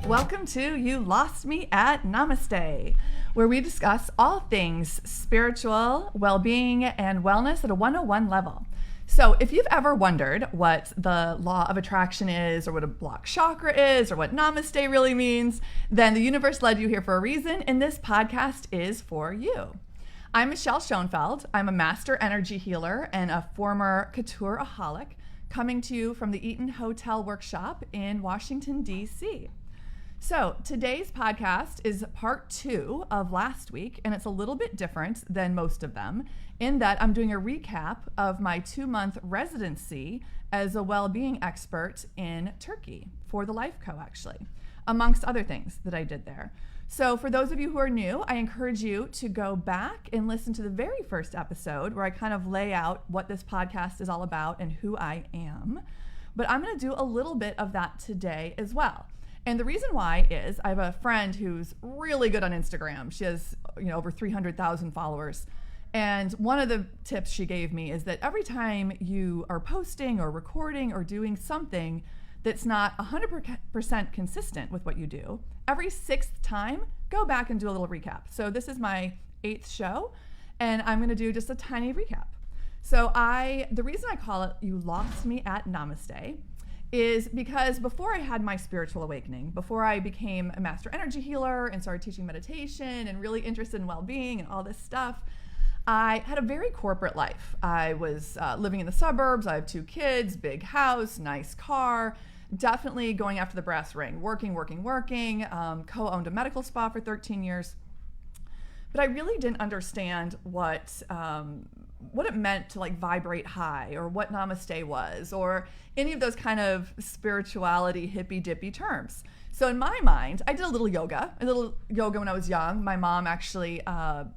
Welcome to You Lost Me at Namaste, where we discuss all things spiritual, well-being, and wellness at a 101 level. So if you've ever wondered what the law of attraction is, or what a block chakra is, or what Namaste really means, then the universe led you here for a reason, and this podcast is for you. I'm Michelle Schoenfeld. I'm a master energy healer and a former couture-aholic, coming to you from the Eaton Hotel Workshop in Washington, D.C. So today's podcast is part 2 of last week, and it's a little bit different than most of them in that I'm doing a recap of my 2-month residency as a well-being expert in Turkey for the LifeCo, actually, amongst other things that I did there. So for those of you who are new, I encourage you to go back and listen to the very first episode where I kind of lay out what this podcast is all about and who I am. But I'm going to do a little bit of that today as well. And the reason why is I have a friend who's really good on Instagram. She has, over 300,000 followers. And one of the tips she gave me is that every time you are posting or recording or doing something that's not 100% consistent with what you do, every 6th time, go back and do a little recap. So this is my 8th show, and I'm going to do just a tiny recap. So the reason I call it You Lost Me at Namaste is because before I had my spiritual awakening, before I became a master energy healer and started teaching meditation and really interested in well-being and all this stuff, I had a very corporate life. I was living in the suburbs. I have 2 kids, big house, nice car, definitely going after the brass ring, working, co-owned a medical spa for 13 years. But I really didn't understand what it meant to vibrate high, or what Namaste was, or any of those kind of spirituality hippy dippy terms. So in my mind, I did a little yoga when I was young. My mom actually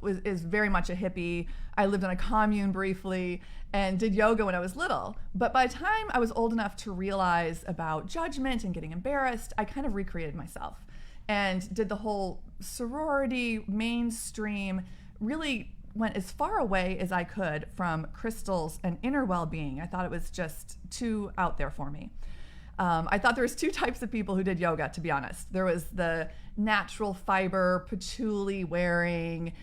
is very much a hippie. I lived in a commune briefly and did yoga when I was little. But by the time I was old enough to realize about judgment and getting embarrassed, I kind of recreated myself and did the whole sorority mainstream, really went as far away as I could from crystals and inner well-being. I thought it was just too out there for me. I thought there was 2 types of people who did yoga, to be honest. There was the natural fiber, patchouli wearing,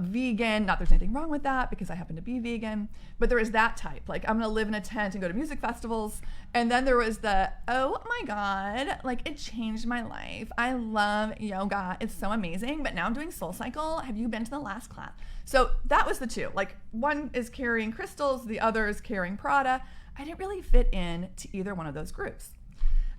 vegan. Not there's anything wrong with that because I happen to be vegan, but there was that type. I'm going to live in a tent and go to music festivals. And then there was the, oh my God, it changed my life. I love yoga. It's so amazing. But now I'm doing SoulCycle. Have you been to the last class? So that was the 2. One is carrying crystals, the other is carrying Prada. I didn't really fit in to either one of those groups.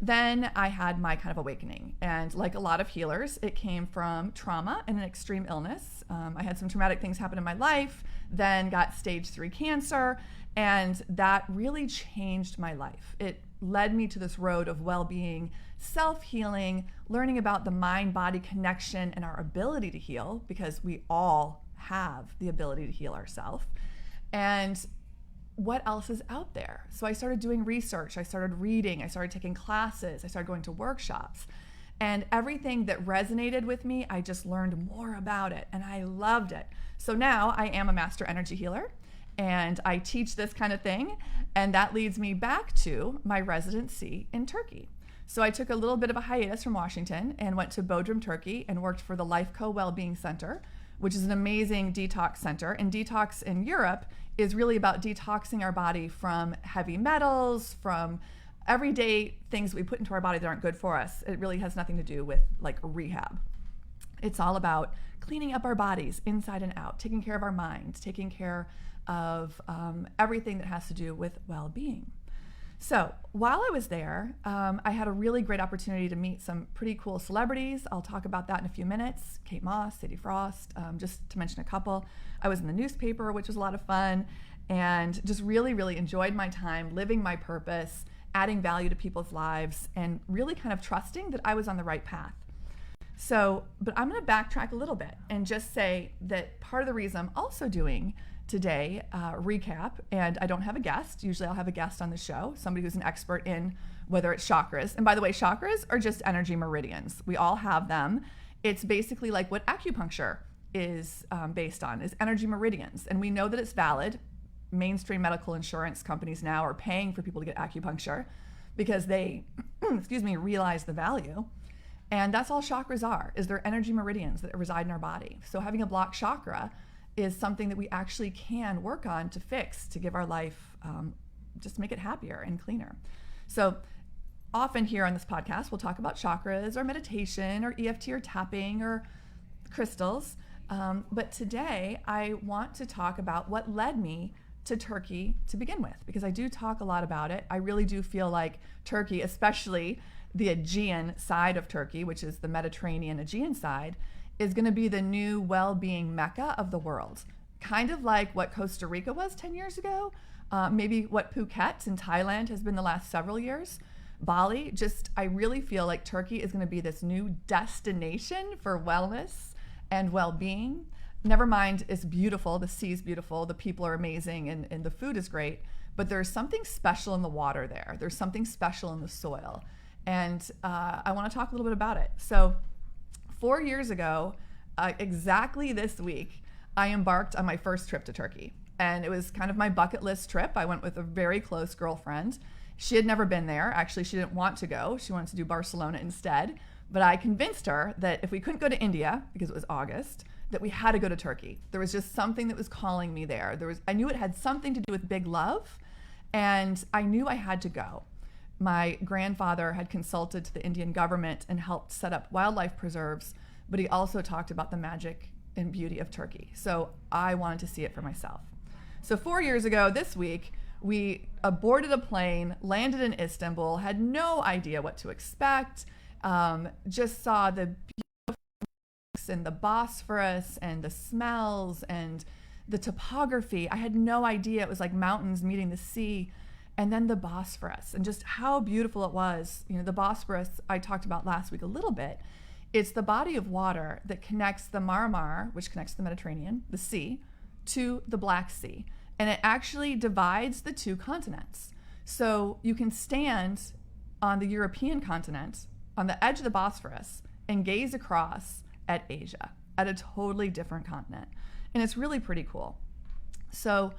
Then I had my kind of awakening. And like a lot of healers, it came from trauma and an extreme illness. I had some traumatic things happen in my life, then got stage 3 cancer, and that really changed my life. It led me to this road of well-being, self-healing, learning about the mind-body connection and our ability to heal, because we all have the ability to heal ourselves. And what else is out there? So I started doing research, I started reading, I started taking classes, I started going to workshops, and everything that resonated with me, I just learned more about it, and I loved it. So now I am a master energy healer, and I teach this kind of thing, and that leads me back to my residency in Turkey. So I took a little bit of a hiatus from Washington and went to Bodrum, Turkey, and worked for the LifeCo Wellbeing Center, which is an amazing detox center. And detox in Europe is really about detoxing our body from heavy metals, from everyday things we put into our body that aren't good for us. It really has nothing to do with rehab. It's all about cleaning up our bodies inside and out, taking care of our minds, taking care of everything that has to do with well-being. So while I was there, I had a really great opportunity to meet some pretty cool celebrities. I'll talk about that in a few minutes. Kate Moss, Sadie, just to mention a couple. I was in the newspaper, which was a lot of fun, and just really, really enjoyed my time living my purpose, adding value to people's lives, and really kind of trusting that I was on the right path. So, but I'm going to backtrack a little bit and just say that part of the reason I'm also doing today recap, and I don't have a guest. Usually I'll have a guest on the show, somebody who's an expert in whether it's chakras. And by the way, chakras are just energy meridians. We all have them. It's basically like what acupuncture is based on, is energy meridians. And we know that it's valid. Mainstream medical insurance companies now are paying for people to get acupuncture because they, realize the value. And that's all chakras are, is they're energy meridians that reside in our body. So having a blocked chakra is something that we actually can work on to fix, to give our life, just make it happier and cleaner. So often here on this podcast, we'll talk about chakras or meditation or EFT or tapping or crystals. But today I want to talk about what led me to Turkey to begin with, because I do talk a lot about it. I really do feel like Turkey, especially the Aegean side of Turkey, which is the Mediterranean Aegean side, is going to be the new well-being mecca of the world. Kind of like what Costa Rica was 10 years ago, maybe what Phuket in Thailand has been the last several years. Bali, I really feel like Turkey is going to be this new destination for wellness and well-being. Never mind, it's beautiful, the sea is beautiful, the people are amazing, and the food is great, but there's something special in the water there. There's something special in the soil. And I want to talk a little bit about it. So 4 years ago, exactly this week, I embarked on my first trip to Turkey. And it was kind of my bucket list trip. I went with a very close girlfriend. She had never been there. Actually, she didn't want to go. She wanted to do Barcelona instead. But I convinced her that if we couldn't go to India, because it was August, that we had to go to Turkey. There was just something that was calling me there. I knew it had something to do with big love, and I knew I had to go. My grandfather had consulted to the Indian government and helped set up wildlife preserves, but he also talked about the magic and beauty of Turkey. So I wanted to see it for myself. So 4 years ago this week, we boarded a plane, landed in Istanbul, had no idea what to expect, just saw the beautiful and the Bosphorus and the smells and the topography. I had no idea. It was like mountains meeting the sea. And then the Bosphorus, and just how beautiful it was. You know, the Bosphorus I talked about last week a little bit. It's the body of water that connects the Maramar, which connects the Mediterranean, the sea, to the Black Sea. And it actually divides the two continents. So you can stand on the European continent, on the edge of the Bosphorus, and gaze across at Asia, at a totally different continent. And it's really pretty cool. So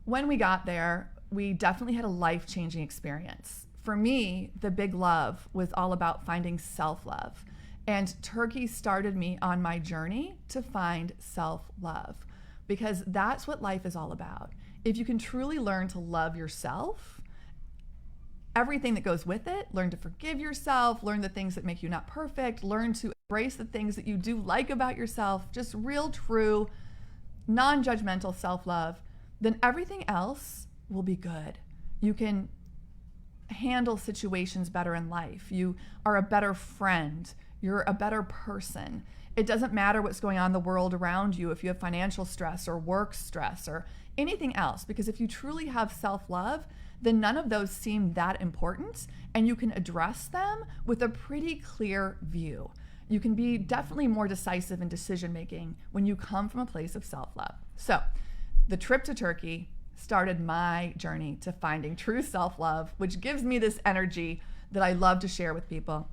when we got there, we definitely had a life-changing experience. For me, the big love was all about finding self-love. And Turkey started me on my journey to find self-love, because that's what life is all about. If you can truly learn to love yourself, everything that goes with it, learn to forgive yourself, learn the things that make you not perfect, learn to embrace the things that you do like about yourself, just real, true, non-judgmental self-love, then everything else will be good. You can handle situations better in life. You are a better friend. You're a better person. It doesn't matter what's going on in the world around you, if you have financial stress or work stress or anything else, because if you truly have self-love, then none of those seem that important, and you can address them with a pretty clear view. You can be definitely more decisive in decision-making when you come from a place of self-love. So the trip to Turkey started my journey to finding true self-love, which gives me this energy that I love to share with people.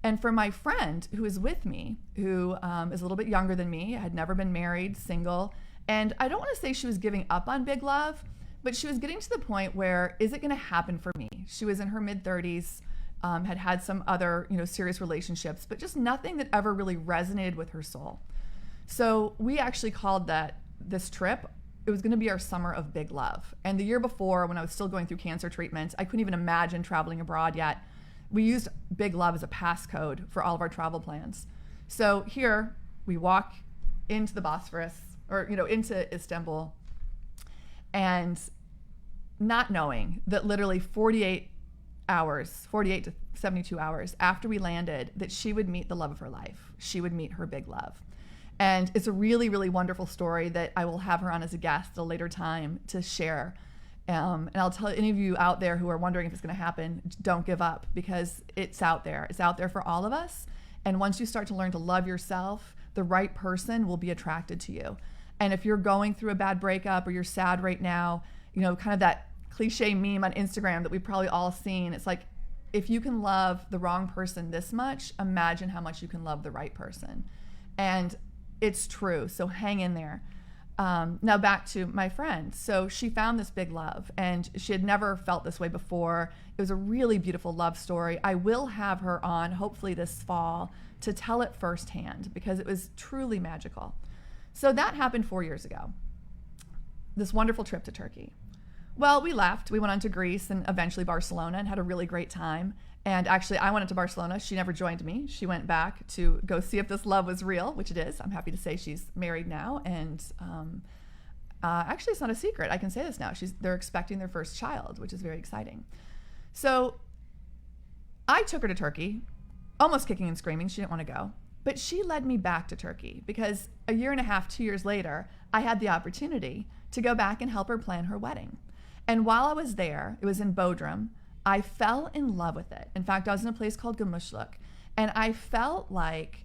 And for my friend who is with me, who is a little bit younger than me, had never been married, single, and I don't want to say she was giving up on big love, but she was getting to the point where, is it going to happen for me? She was in her mid-30s, had some other, serious relationships, but just nothing that ever really resonated with her soul. So we actually called this trip, it was going to be our summer of big love. And the year before, when I was still going through cancer treatment, I couldn't even imagine traveling abroad yet. We used big love as a passcode for all of our travel plans. So here we walk into the Bosphorus, or into Istanbul, and not knowing that literally 48 to 72 hours after we landed, that she would meet the love of her life. She would meet her big love. And it's a really, really wonderful story that I will have her on as a guest at a later time to share. And I'll tell any of you out there who are wondering if it's going to happen, don't give up, because it's out there. It's out there for all of us. And once you start to learn to love yourself, the right person will be attracted to you. And if you're going through a bad breakup or you're sad right now, kind of that cliche meme on Instagram that we've probably all seen, it's like, if you can love the wrong person this much, imagine how much you can love the right person. And it's true. So hang in there. Now back to my friend. So she found this big love, and she had never felt this way before. It was a really beautiful love story. I will have her on, hopefully this fall, to tell it firsthand, because it was truly magical. So that happened 4 years ago, this wonderful trip to Turkey. Well, we left. We went on to Greece and eventually Barcelona and had a really great time. And actually, I went into Barcelona. She never joined me. She went back to go see if this love was real, which it is. I'm happy to say she's married now. And actually, it's not a secret. I can say this now. They're expecting their first child, which is very exciting. So I took her to Turkey, almost kicking and screaming. She didn't want to go. But she led me back to Turkey because a year and a half, 2 years later, I had the opportunity to go back and help her plan her wedding. And while I was there, it was in Bodrum, I fell in love with it. In fact, I was in a place called Gümüşlük, and I felt like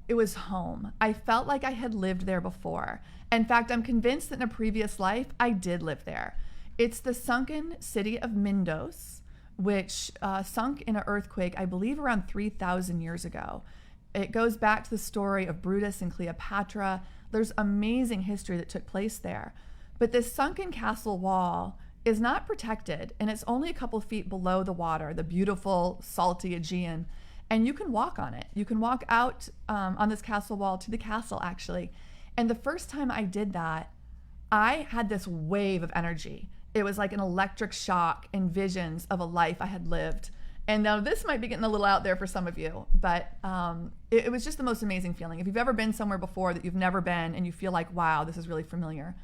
it was home. I felt like I had lived there before. In fact, I'm convinced that in a previous life, I did live there. It's the sunken city of Mindos, which sunk in an earthquake, I believe around 3,000 years ago. It goes back to the story of Brutus and Cleopatra. There's amazing history that took place there. But this sunken castle wall is not protected, and it's only a couple feet below the water, the beautiful, salty Aegean, and you can walk on it. You can walk out on this castle wall to the castle, actually. And the first time I did that, I had this wave of energy. It was like an electric shock and visions of a life I had lived. And now this might be getting a little out there for some of you, but it was just the most amazing feeling. If you've ever been somewhere before that you've never been and you feel like, wow, this is really familiar,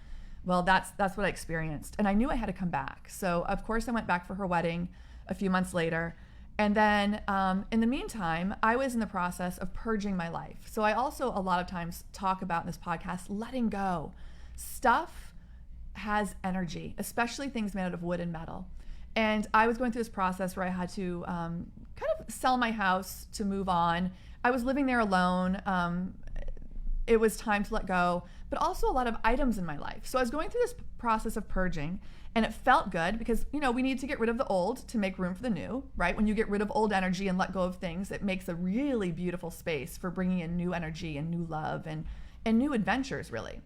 well, that's what I experienced. And I knew I had to come back. So, of course, I went back for her wedding a few months later. And then in the meantime, I was in the process of purging my life. So I also a lot of times talk about in this podcast, letting go. Stuff has energy, especially things made out of wood and metal. And I was going through this process where I had to kind of sell my house to move on. I was living there alone. It was time to let go, but also a lot of items in my life. So I was going through this process of purging, and it felt good because, you know, we need to get rid of the old to make room for the new, right? When you get rid of old energy and let go of things, it makes a really beautiful space for bringing in new energy and new love and new adventures, really.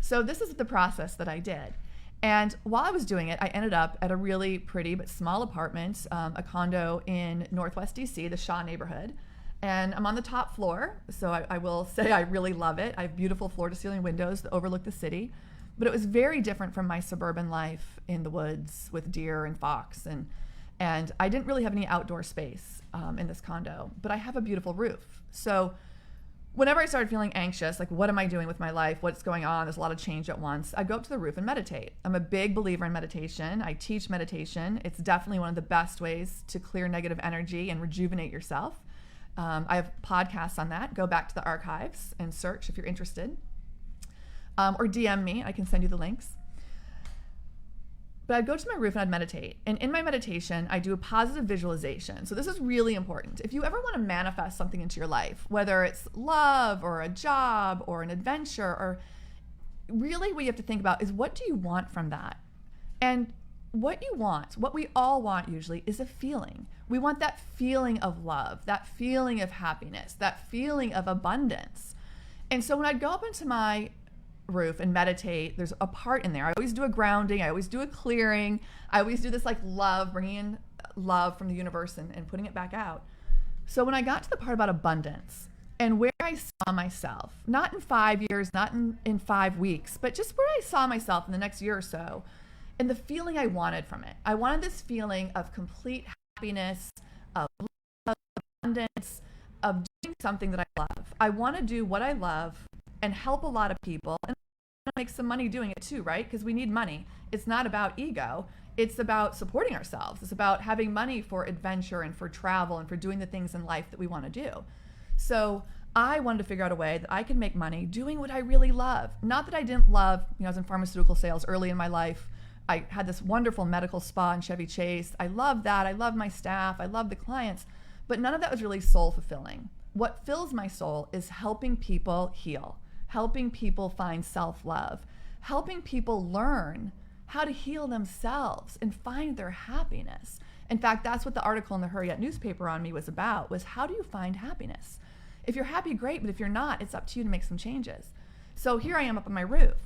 So this is the process that I did. And while I was doing it, I ended up at a really pretty but small apartment, a condo in Northwest DC, the Shaw neighborhood. And I'm on the top floor, so I will say I really love it. I have beautiful floor-to-ceiling windows that overlook the city. But it was very different from my suburban life in the woods with deer and fox. And I didn't really have any outdoor space in this condo, but I have a beautiful roof. So whenever I started feeling anxious, like what am I doing with my life? What's going on? There's a lot of change at once. I go up to the roof and meditate. I'm a big believer in meditation. I teach meditation. It's definitely one of the best ways to clear negative energy and rejuvenate yourself. I have podcasts on that. Go back to the archives and search if you're interested. Or DM me. I can send you the links. But I'd go to my roof and I'd meditate. And in my meditation, I do a positive visualization. So this is really important. If you ever want to manifest something into your life, whether it's love or a job or an adventure, or really what you have to think about is, what do you want from that? And what you want, what we all want usually, is a feeling. We want that feeling of love, that feeling of happiness, that feeling of abundance. And so when I'd go up into my roof and meditate, there's a part in there. I always do a grounding. I always do a clearing. I always do this like love, bringing in love from the universe and putting it back out. So when I got to the part about abundance and where I saw myself, not in 5 years, not in 5 weeks, but just where I saw myself in the next year or so, and the feeling I wanted from it. I wanted this feeling of complete happiness, of love, abundance, of doing something that I love. I want to do what I love and help a lot of people and make some money doing it too, right? Because we need money. It's not about ego. It's about supporting ourselves. It's about having money for adventure and for travel and for doing the things in life that we want to do. So I wanted to figure out a way that I could make money doing what I really love. Not that I didn't love, I was in pharmaceutical sales early in my life. I had this wonderful medical spa in Chevy Chase. I loved that. I loved my staff. I loved the clients. But none of that was really soul fulfilling. What fills my soul is helping people heal, helping people find self-love, helping people learn how to heal themselves and find their happiness. In fact, that's what the article in the Hurriyet Newspaper on me was about, was how do you find happiness? If you're happy, great, but if you're not, it's up to you to make some changes. So here I am up on my roof.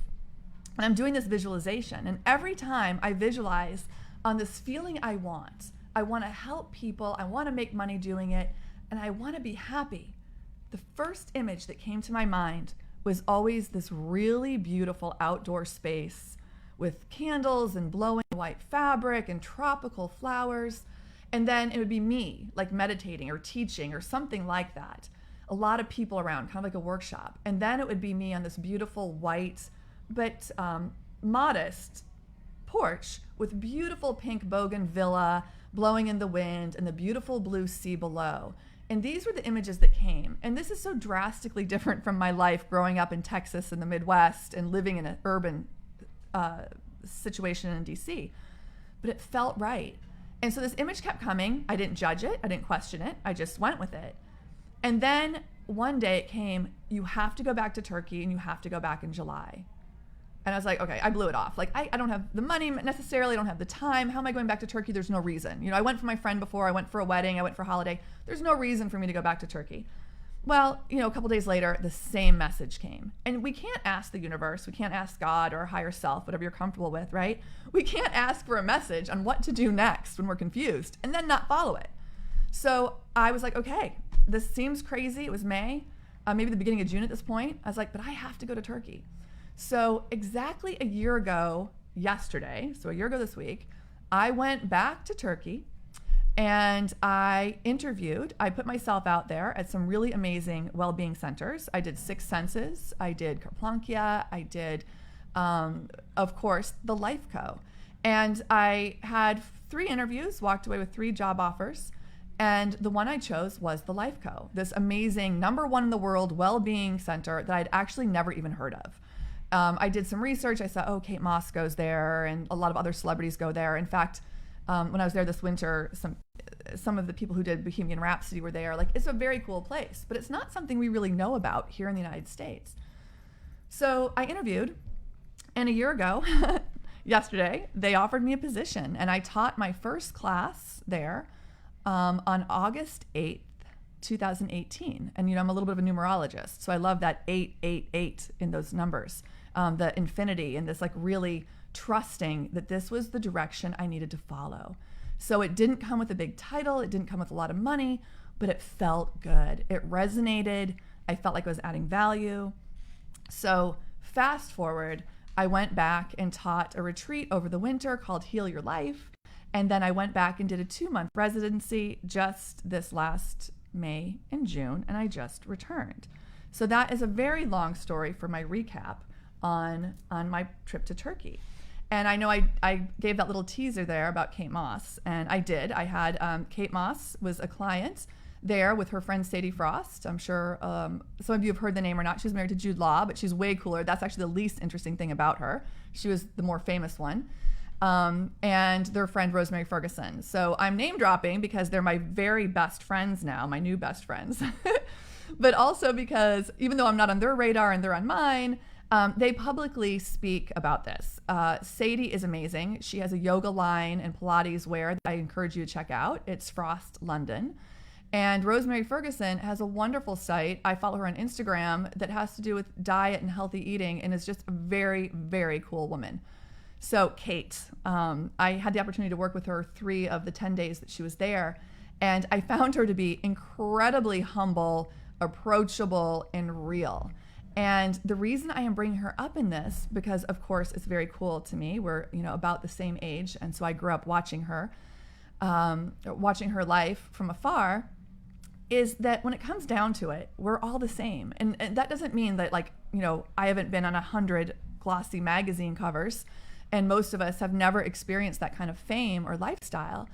And I'm doing this visualization. And every time I visualize on this feeling I want to help people, I want to make money doing it, and I want to be happy. The first image that came to my mind was always this really beautiful outdoor space with candles and blowing white fabric and tropical flowers. And then it would be me, like meditating or teaching or something like that. A lot of people around, kind of like a workshop. And then it would be me on this beautiful white but modest porch with beautiful pink bougainvillea blowing in the wind and the beautiful blue sea below. And these were the images that came. And this is so drastically different from my life growing up in Texas in the Midwest and living in an urban situation in DC. But it felt right. And so this image kept coming. I didn't judge it. I didn't question it. I just went with it. And then one day it came, you have to go back to Turkey and you have to go back in July. And I was like, okay, I blew it off. Like, I don't have the money necessarily. I don't have the time. How am I going back to Turkey? There's no reason. You know, I went for my friend before. I went for a wedding. I went for a holiday. There's no reason for me to go back to Turkey. Well, you know, a couple days later, the same message came. And we can't ask the universe. We can't ask God or a higher self, whatever you're comfortable with, right? We can't ask for a message on what to do next when we're confused and then not follow it. So I was like, okay, this seems crazy. It was May, maybe the beginning of June at this point. I was like, but I have to go to Turkey. So exactly a year ago yesterday, so a year ago this week, I went back to Turkey and I interviewed. I put myself out there at some really amazing well-being centers. I did 6 Senses. I did Karplankia. I did, of course, the LifeCo. And I had 3 interviews, walked away with 3 job offers. And the one I chose was the LifeCo, this amazing #1 in the world well-being center that I'd actually never even heard of. I did some research. I saw, oh, Kate Moss goes there, and a lot of other celebrities go there. In fact, when I was there this winter, some of the people who did Bohemian Rhapsody were there. Like, it's a very cool place, but it's not something we really know about here in the United States. So I interviewed, and a year ago, yesterday, they offered me a position, and I taught my first class there on August 8th, 2018. And, you know, I'm a little bit of a numerologist, so I love that 888 in those numbers, the infinity, and this like really trusting that this was the direction I needed to follow. So it didn't come with a big title. It didn't come with a lot of money, but it felt good. It resonated. I felt like I was adding value. So fast forward, I went back and taught a retreat over the winter called Heal Your Life. And then I went back and did a 2-month residency just this last May and June, and I just returned. So that is a very long story for my recap on my trip to Turkey. And I know I gave that little teaser there about Kate Moss, and I did. I had Kate Moss was a client there with her friend Sadie Frost. I'm sure some of you have heard the name or not. She's married to Jude Law, but she's way cooler. That's actually the least interesting thing about her. She was the more famous one. And their friend Rosemary Ferguson. So I'm name dropping because they're my very best friends now, my new best friends. But also because even though I'm not on their radar and they're on mine, they publicly speak about this. Sadie is amazing. She has a yoga line and Pilates wear that I encourage you to check out. It's Frost London. And Rosemary Ferguson has a wonderful site. I follow her on Instagram that has to do with diet and healthy eating and is just a very, very cool woman. So Kate, I had the opportunity to work with her 3 of the 10 days that she was there. And I found her to be incredibly humble, approachable, and real. And the reason I am bringing her up in this, because of course it's very cool to me. We're, you know, about the same age. And so I grew up watching her life from afar, is that when it comes down to it, we're all the same. And that doesn't mean that, like, you know, I haven't been on 100 glossy magazine covers, and most of us have never experienced that kind of fame or lifestyle.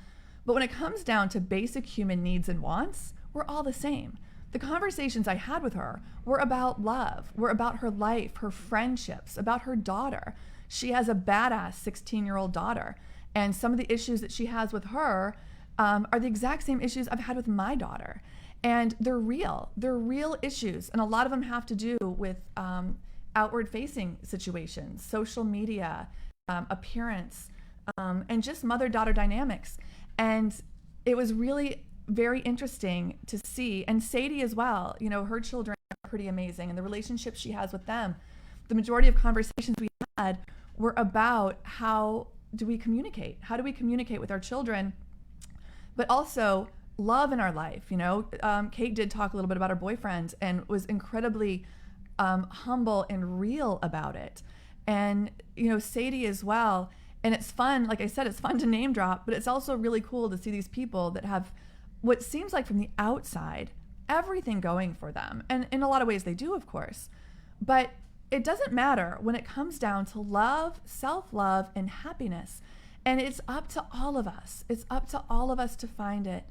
But when it comes down to basic human needs and wants, we're all the same. The conversations I had with her were about love, were about her life, her friendships, about her daughter. She has a badass 16-year-old daughter. And some of the issues that she has with her are the exact same issues I've had with my daughter. And they're real. They're real issues. And a lot of them have to do with outward-facing situations, social media, appearance, and just mother-daughter dynamics. And it was really very interesting to see. And Sadie as well, you know, her children are pretty amazing, and the relationship she has with them. The majority of conversations we had were about how do we communicate? How do we communicate with our children? But also love in our life. You know, Kate did talk a little bit about her boyfriend and was incredibly humble and real about it. And, you know, Sadie as well. And it's fun, like I said, it's fun to name drop, but it's also really cool to see these people that have what seems like from the outside, everything going for them. And in a lot of ways they do, of course. But it doesn't matter when it comes down to love, self-love, and happiness. And it's up to all of us. It's up to all of us to find it.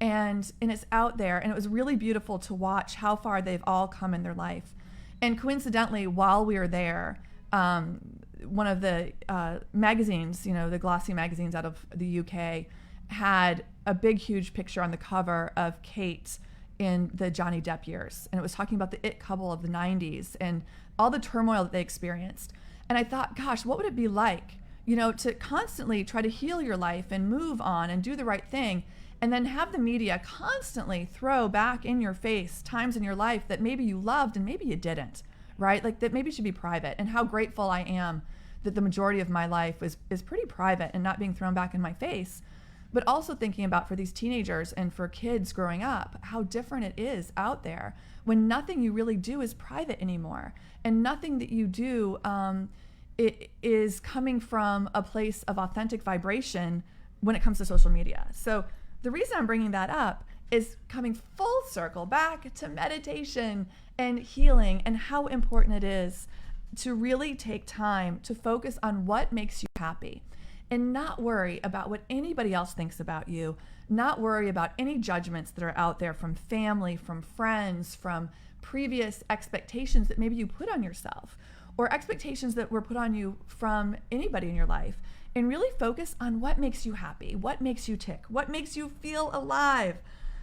And it's out there. And it was really beautiful to watch how far they've all come in their life. And coincidentally, while we were there, one of the magazines, you know, the glossy magazines out of the UK, had a big, huge picture on the cover of Kate in the Johnny Depp years. And it was talking about the it couple of the 90s and all the turmoil that they experienced. And I thought, gosh, what would it be like, you know, to constantly try to heal your life and move on and do the right thing, and then have the media constantly throw back in your face times in your life that maybe you loved and maybe you didn't, right? Like that maybe should be private. And how grateful I am that the majority of my life is pretty private and not being thrown back in my face. But also thinking about for these teenagers and for kids growing up, how different it is out there when nothing you really do is private anymore. And nothing that you do it is coming from a place of authentic vibration when it comes to social media. So the reason I'm bringing that up is coming full circle back to meditation and healing and how important it is to really take time to focus on what makes you happy and not worry about what anybody else thinks about you, not worry about any judgments that are out there from family, from friends, from previous expectations that maybe you put on yourself or expectations that were put on you from anybody in your life, and really focus on what makes you happy, what makes you tick, what makes you feel alive.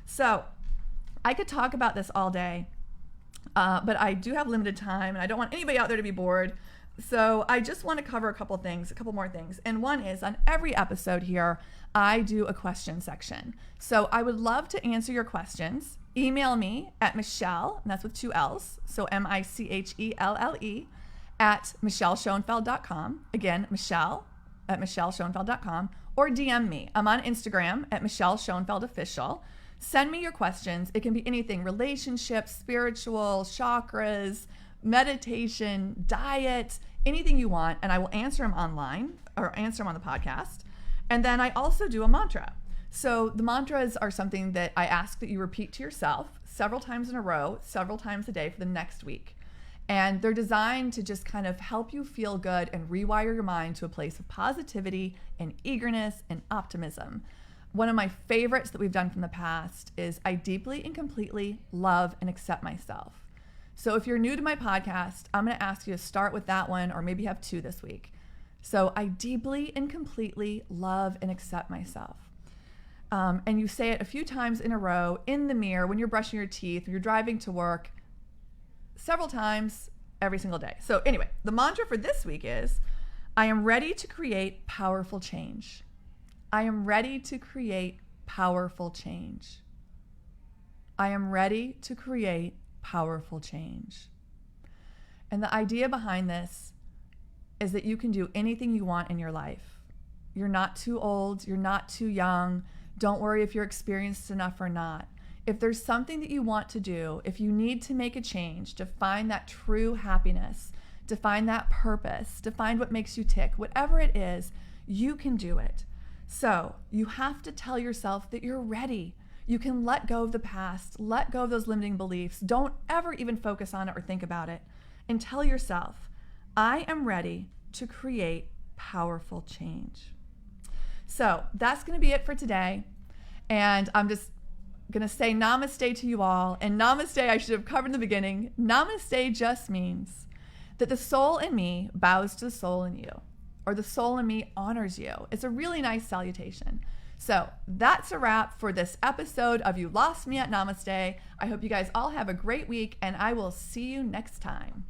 So I could talk about this all day, but I do have limited time and I don't want anybody out there to be bored. So I just want to cover a couple more things. And one is on every episode here, I do a question section. So I would love to answer your questions. Email me at Michelle, and that's with 2 L's. So Michelle at michelleschoenfeld.com. Again, Michelle at michelleschoenfeld.com, or DM me. I'm on Instagram at Michelle Schoenfeld Official. Send me your questions. It can be anything: relationships, spiritual, chakras, meditation, diet, anything you want, and I will answer them online or answer them on the podcast. And then I also do a mantra. So the mantras are something that I ask that you repeat to yourself several times in a row, several times a day for the next week. And they're designed to just kind of help you feel good and rewire your mind to a place of positivity and eagerness and optimism. One of my favorites that we've done from the past is I deeply and completely love and accept myself. So if you're new to my podcast, I'm going to ask you to start with that one, or maybe have 2 this week. So I deeply and completely love and accept myself. And you say it a few times in a row in the mirror, when you're brushing your teeth, when you're driving to work, several times every single day. So anyway, the mantra for this week is, I am ready to create powerful change. I am ready to create powerful change. I am ready to create powerful change. And the idea behind this is that you can do anything you want in your life. You're not too old. You're not too young. Don't worry if you're experienced enough or not. If there's something that you want to do, if you need to make a change to find that true happiness, to find that purpose, to find what makes you tick, whatever it is, you can do it. So you have to tell yourself that you're ready. You can let go of the past, let go of those limiting beliefs. Don't ever even focus on it or think about it. And tell yourself, I am ready to create powerful change. So that's going to be it for today. And I'm just going to say namaste to you all. And namaste, I should have covered in the beginning. Namaste just means that the soul in me bows to the soul in you, or the soul in me honors you. It's a really nice salutation. So that's a wrap for this episode of You Lost Me at Namaste. I hope you guys all have a great week, and I will see you next time.